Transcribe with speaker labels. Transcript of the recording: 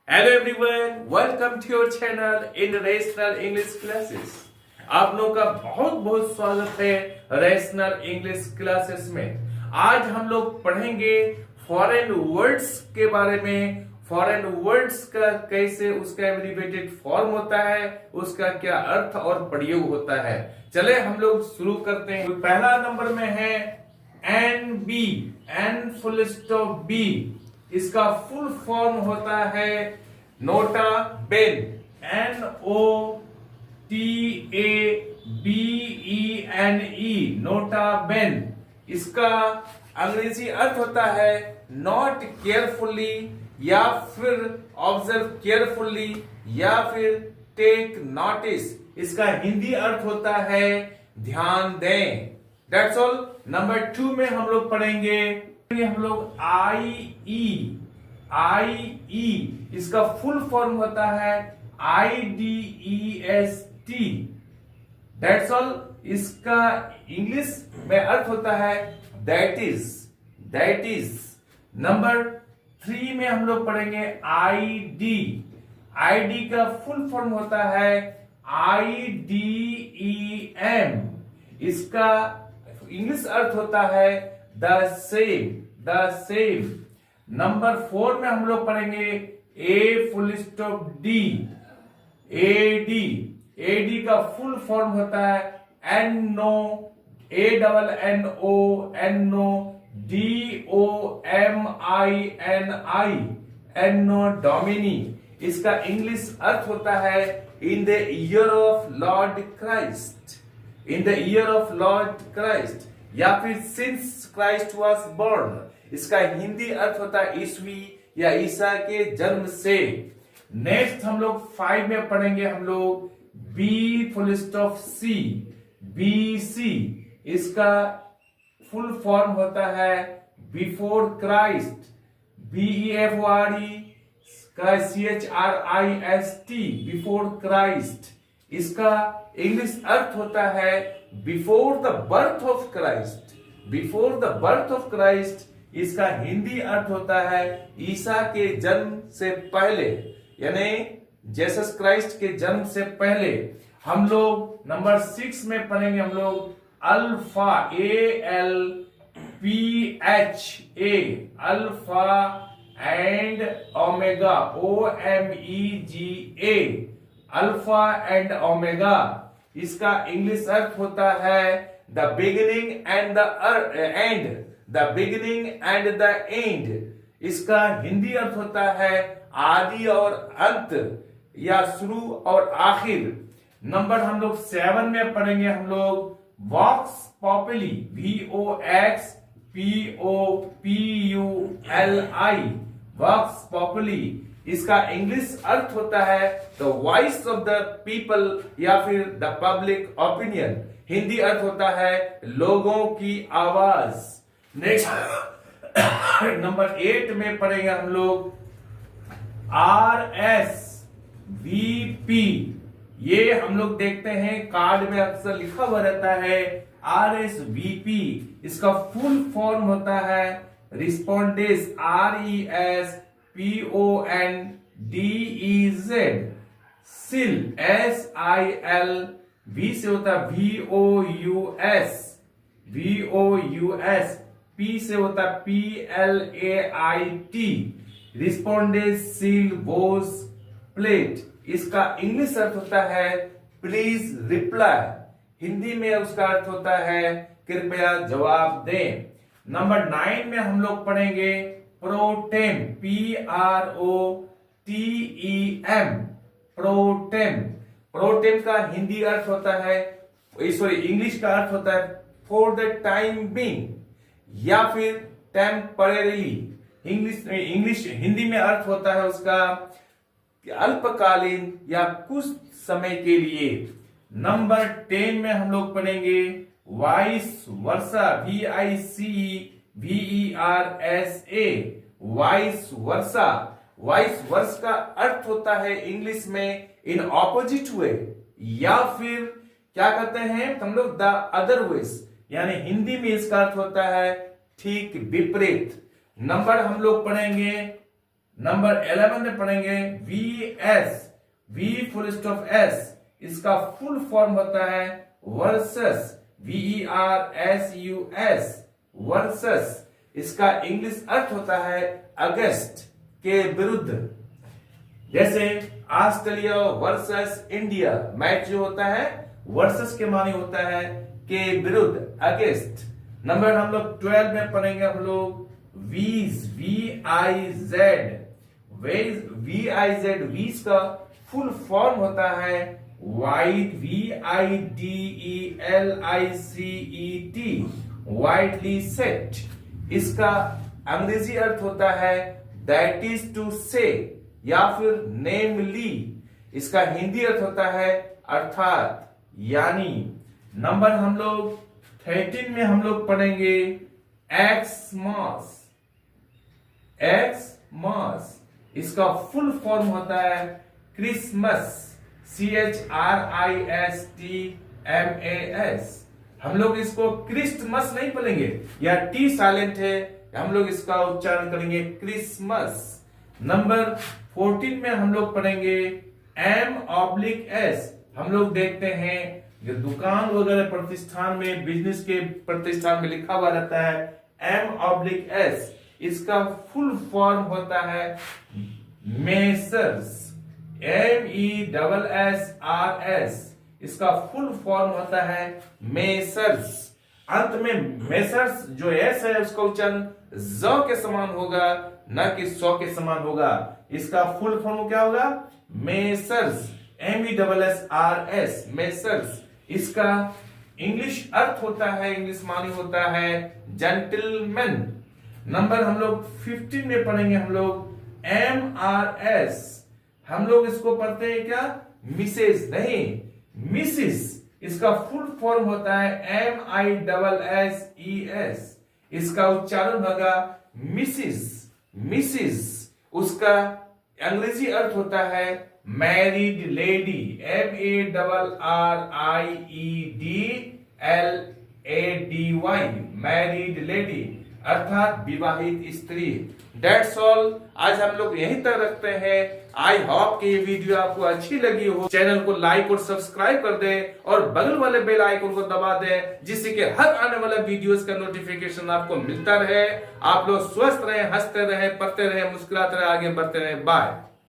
Speaker 1: Hello everyone, welcome to your channel international English classes. आप लोगों का बहुत बहुत स्वागत है रेशनल इंग्लिश क्लासेस में। आज हम लोग पढ़ेंगे फॉरेन वर्ड्स के बारे में। फॉरेन वर्ड्स का कैसे उसका एब्रिविएटेड फॉर्म होता है, उसका क्या अर्थ और प्रयोग होता है। चले हम लोग शुरू करते हैं। पहला नंबर में है N B, N full stop B. इसका फुल फॉर्म होता है nota bene, NOTABENE, nota bene. इसका अंग्रेजी अर्थ होता है नॉट केयरफुली, या फिर ऑब्जर्व केयरफुली, या फिर टेक नोटिस। इसका हिंदी अर्थ होता है ध्यान दें। That's all. नंबर 2 में हम लोग पढ़ेंगे हम लोग IE, इसका फुल फॉर्म होता है IDEST। That's all. इसका इंग्लिश में अर्थ होता है दैट इज। नंबर 3 में हम लोग पढ़ेंगे ID का फुल फॉर्म होता है IDEM। इसका इंग्लिश अर्थ होता है द सेम। नंबर 4 में हम लोग पढ़ेंगे AD। का फुल फॉर्म होता है डोमिनी। इसका इंग्लिश अर्थ होता है in the year of Lord Christ, या फिर सिंस क्राइस्ट वॉज बोर्न। इसका हिंदी अर्थ होता है ईस्वी या ईसा के जन्म से। नेक्स्ट हम लोग 5 में पढ़ेंगे हम लोग BC। इसका फुल फॉर्म होता है before Christ, CHRIST, before Christ. इसका इंग्लिश अर्थ होता है before the birth of Christ. इसका हिंदी अर्थ होता है ईसा के जन्म से पहले, यानी जीसस क्राइस्ट के जन्म से पहले। हम लोग नंबर 6 में पढ़ेंगे हम लोग alpha, ALPHA, alpha and omega, OMEGA, alpha and omega. इसका इंग्लिश अर्थ होता है the beginning and the end. इसका हिंदी अर्थ होता है आदि और अंत, या शुरू और आखिर। नंबर हम लोग 7 में पढ़ेंगे हम लोग वॉक्स पॉपुली, VOXPOPULI, वॉक्स पॉपुली। इसका इंग्लिश अर्थ होता है the voice of the people, या फिर द पब्लिक ओपिनियन। हिंदी अर्थ होता है लोगों की आवाज। नेक्स्ट नंबर 8 में पढ़ेंगे हम लोग RSVP। ये हम लोग देखते हैं कार्ड में अक्सर लिखा हुआ रहता है RSVP। इसका फुल फॉर्म होता है रिस्पोंडेस, RESPONDEZ, सिल, SIL, V से होता है VOUS, P से होता है PLAIT, रिस्पोंडेस सील बोस प्लेट। इसका इंग्लिश अर्थ होता है प्लीज रिप्लाई। हिंदी में उसका अर्थ होता है कृपया जवाब दें। नंबर 9 में हम लोग पढ़ेंगे प्रोटेम, PROTEM, प्रोटेम का हिंदी अर्थ होता है, इंग्लिश का अर्थ होता है फॉर द टाइम बीइंग, या फिर टेम्परेरी। हिंदी में अर्थ होता है उसका अल्पकालीन या कुछ समय के लिए। नंबर 10 में हम लोग पढ़ेंगे vice versa, VICEVERSA, vice versa. Vice versa का अर्थ होता है इंग्लिश में इन ऑपोजिट वे, या फिर क्या कहते हैं हम लोग द अदर वेज, यानी हिंदी में इसका अर्थ होता है ठीक विपरीत। नंबर हम लोग पढ़ेंगे नंबर 11 में पढ़ेंगे VS, V full stop S, इसका फुल फॉर्म होता है वर्सेस, VERSUS, वर्सेस। इसका इंग्लिश अर्थ होता है अगेंस्ट, के विरुद्ध। जैसे ऑस्ट्रेलिया वर्सेस इंडिया, मैच जो होता है वर्सेस के माने होता है के विरुद्ध, अगेंस्ट। नंबर हम लोग 12 में पढ़ेंगे हम लोग वीज, VIZ, वीज का फुल फॉर्म होता है वाइड, VIDELICET, वाइडली सेट। इसका अंग्रेजी अर्थ होता है दैट इज टू से या फिर नेमली। इसका हिंदी अर्थ होता है अर्थात, यानी। नंबर हम लोग 13 में हम लोग पढ़ेंगे एक्समास, एक्समास। इसका फुल फॉर्म होता है क्रिसमस, CHRISTMAS। हम लोग इसको क्रिस्टमस नहीं पढ़ेंगे, या टी साइलेंट है, हम लोग इसका उच्चारण करेंगे क्रिसमस। नंबर 14 में हम लोग पढ़ेंगे M/S। हम लोग देखते हैं जो दुकान वगैरह प्रतिष्ठान में, बिजनेस के प्रतिष्ठान में लिखा हुआ रहता है M/S। इसका फुल फॉर्म होता है मेसर्स, MESSRS। इसका फुल फॉर्म होता है मेसर्स। अंत में मेसर्स जो एस है उसका उच्चारण ज के समान होगा, न कि सौ के समान होगा। इसका फुल फॉर्म क्या होगा? Messrs, MESSRS, messrs. इसका इंग्लिश अर्थ होता है, इंग्लिश मानी होता है जेंटलमैन। नंबर हम लोग 15 में पढ़ेंगे हम लोग MRS। हम लोग इसको पढ़ते हैं क्या? मिसेस नहीं, मिसिस। इसका फुल फॉर्म होता है MISSES। इसका उच्चारण होगा मिसिस, मिसिस। उसका अंग्रेजी अर्थ होता है married lady, MARRIEDLADY, married lady अर्थात विवाहित स्त्री। That's all। आज हम लोग यहीं तक रखते हैं। आई होप कि ये वीडियो आपको अच्छी लगी हो। चैनल को लाइक और सब्सक्राइब कर दे और बगल वाले बेल आइकन को दबा दे, जिससे कि हर आने वाला वीडियोस का नोटिफिकेशन आपको मिलता रहे। आप लोग स्वस्थ रहे, हंसते रहे, पढ़ते रहे, मुस्कुराते रहे, आगे बढ़ते रहे। बाय।